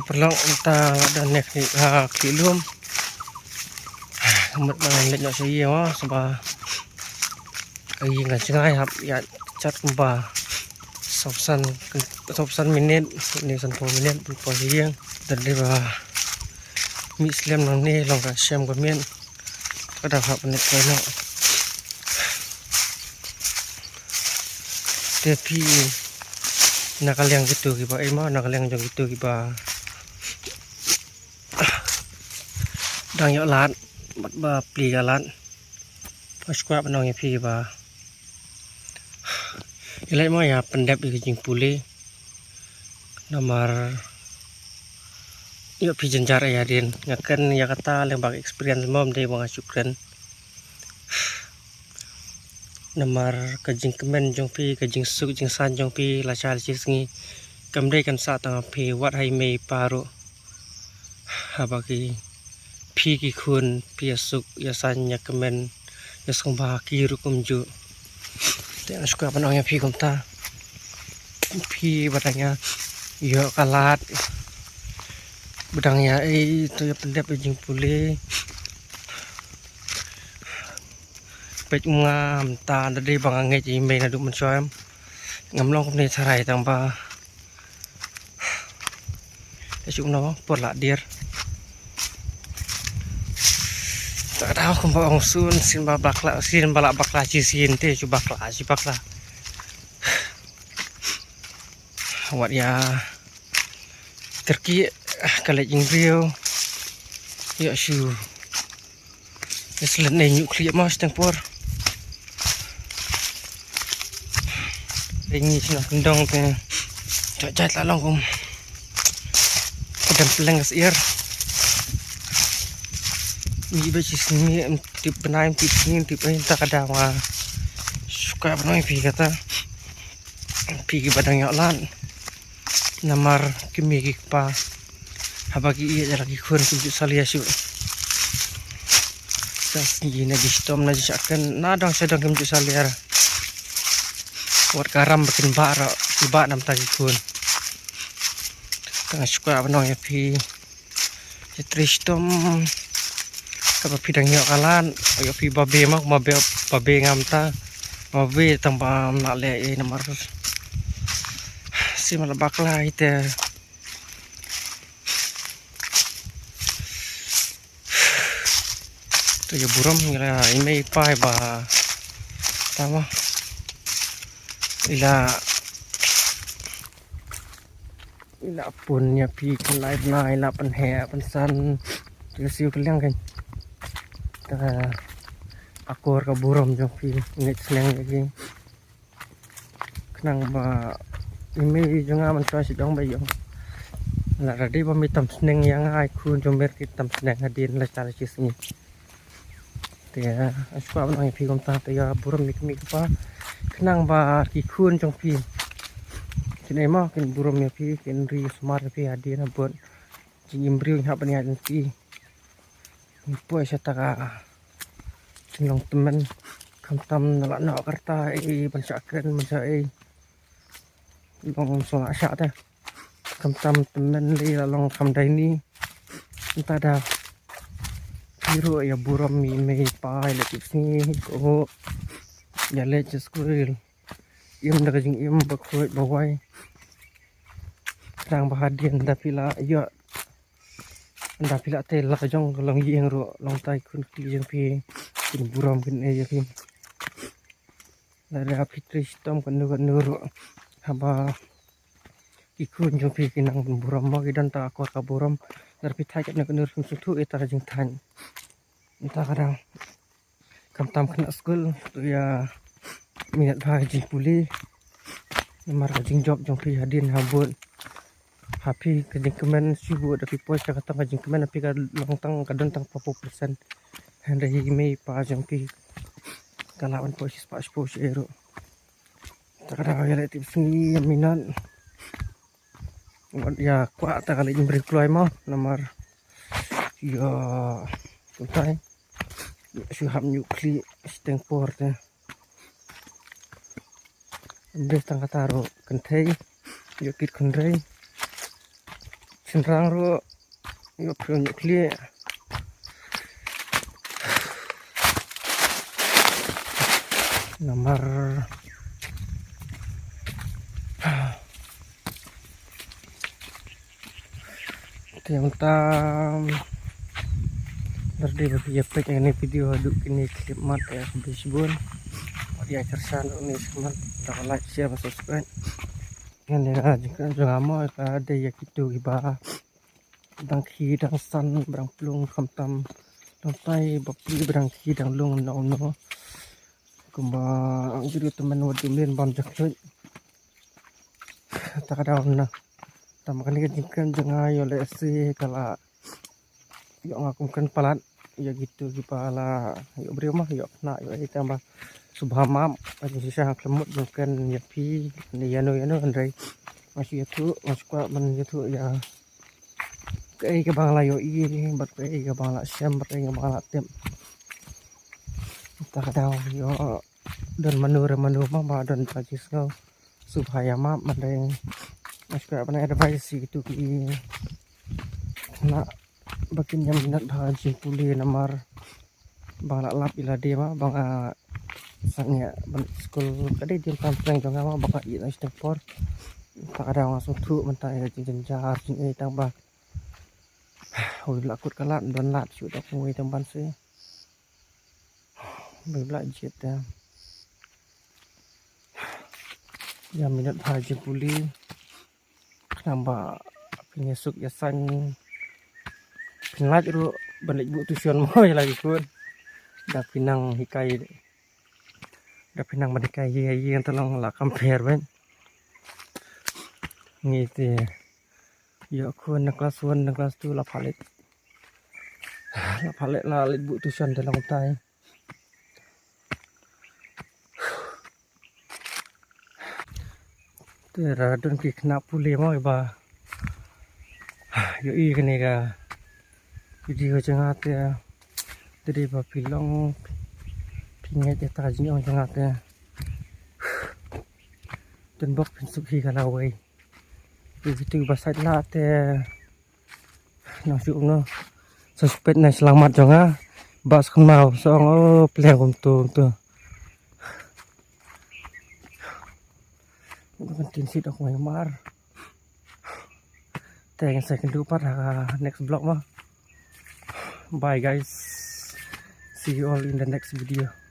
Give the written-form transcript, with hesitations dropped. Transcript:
perlu entah ada nek kilum mất bằng lệnh nó sẽ yếu và cái gì là chưa ai học ya chặt và sọc sân mình nên sân phố mình nên có riêng đặt đi và mỹ xem nó nè lòng cả xem của miền có đào học này cái nọ tapi nakaliang gitu kiba ema nakaliang jong gitu kiba đang nhọ lát bắt ba pli galan pas kuat penong ya pi ba ilai mo ya pendap di jing puli nomor yuk pi jenjar ya din ngakan ya kata lembag experience mom dei bang syukran nomor kajing kemen jong pi kajing suk jing san jong pi la chal chisngi kamdei kan sa tang pi wat hai mei paru habaki pi ki khun pi suk ya san ya kemen ya song ba ki ru kum ju te suka panong ya pi kum ta pi badangnya yo kalat bedangnya itu ya pendap jing puli pet ngam ta dari bang nge ji me na du man soem ngam long kum ne tharai tang ba chuk no por la dir tak tahu kum bang sun sin ba bakla sin bala bakla chi sin te chu bakla chi bakla wat ya terki kale jing rio ya shu selen ne nuklir mas tempur ini sih kendong ke cocok lalong kum dan peleng air ini beci sini tip penaim tip sini tip ini tak ada wah suka penaim pi kata pi badang yolan namar kimi pa habagi iya lagi kun kunjuk salia syu tas ini na gistom na akan nadang sedang kunjuk salia wat garam bikin bara tiba nam tagi kun tengah suka penong ya pi tristom kapa pidang yo kalan yo pi babe mak babe ngam ta babe tambah nak le nomor si malabak lah ite tu ya buram ngira ime pai ba tama ila punya pi kan live na ila pan he pan san tu siu kaliang kan akor ka buram jong pi nget seleng lagi kenang ba ime jonga man choice dong ba yong la radi ba mi tam sneng yang ai kun jom ber ki tam sneng hadin la chal chis ni te aswa ban pi kom ta te ya buram mi pa kenang ba ki kun jong pi kini mah kin buram ya pi kin ri smart pi hadin abon jing imbriu ha ban ya pi po sa taka long temen kam tam nala na karta ban saken man sa long so asya ta kam tam temen li long kam dai ni entah dah biru ya buram mi me pai le sini ko ya le school im da jing im ba khoi ba wai rang ba hadin da pila ya da pila te la jong long yeng ro long tai kun kli jeng pi kin buram kin ya kin da fitri stom kan nu ro haba ikun jong pi kinang buram ma gidan ta akor ka buram dar pi thai kan nur sum su thu eta jing than entah kadang kam tam kena school tu ya minat bha jing puli nomor jing job jong pi hadin habut happy kajing kemen subu da pi pos kata kajing kemen api ka long tang kadon tang 40% handa hi mei pa jong pi kalawan posis pa spos ero tak ada ya tip sini minat ya kuat tak kali jing berkeluar mau nomor ya tuntai suham nukli steng port des tang kataro kentai yukit kondrei senrang ro yo pun kli nomor tiang tam berdiri ya pek ini video aduk ini klip mat ya bisbun dia kersan ini semat tak like share subscribe yang dia jika jangan mau ada ya gitu iba dang khi dang san berang plung kam tam dang tai bapi berang khi dang lung no kumba ang jadi teman wadulin bam jakut tak ada na tambahkan lagi jika jangan yo lesi kala yo ngakumkan palat ya gitu kepala yo beri mah yo nak yo tambah subhamam aja sisa kelemut mungkin ya pi ni yano andai masih itu masuk kuat men itu ya ke bang layo i bat ke bang la siam bat ke bang la tem tak ada yo dan manu mah dan pagi so supaya mah mandai masuk kuat mana advice gitu ki nak bakin yang minat haji puli nomor bang la lap ila dia mah bang sangnya school kadai dia kampung jangan mah bang i na stepor tak ada langsung tu mentai jenjar ini tambah hồi lakut kalat don lat sudah ngui tempat sih belajar ya ya minat haji puli nambah penyesuk ya san penlat ru balik bu tujuan mau lagi kun dah pinang hikai dah pinang madikai yang tolong lah compare ben ngiti ya kun nak kelas 1 nak kelas 2 lah palit lah bu tujuan dalam tai tera don ki kena puli mau iba yo i kene ga video jangat ya jadi ba pilong pingat ya tajin on jangat ya dan bok pinsuki kalawai itu basat lah te nasuk no suspek na selamat jangan bas kenal soang oh peleng untuk penting sih dok mar thanks saya kedua pada next vlog mah bye guys see you all in the next video.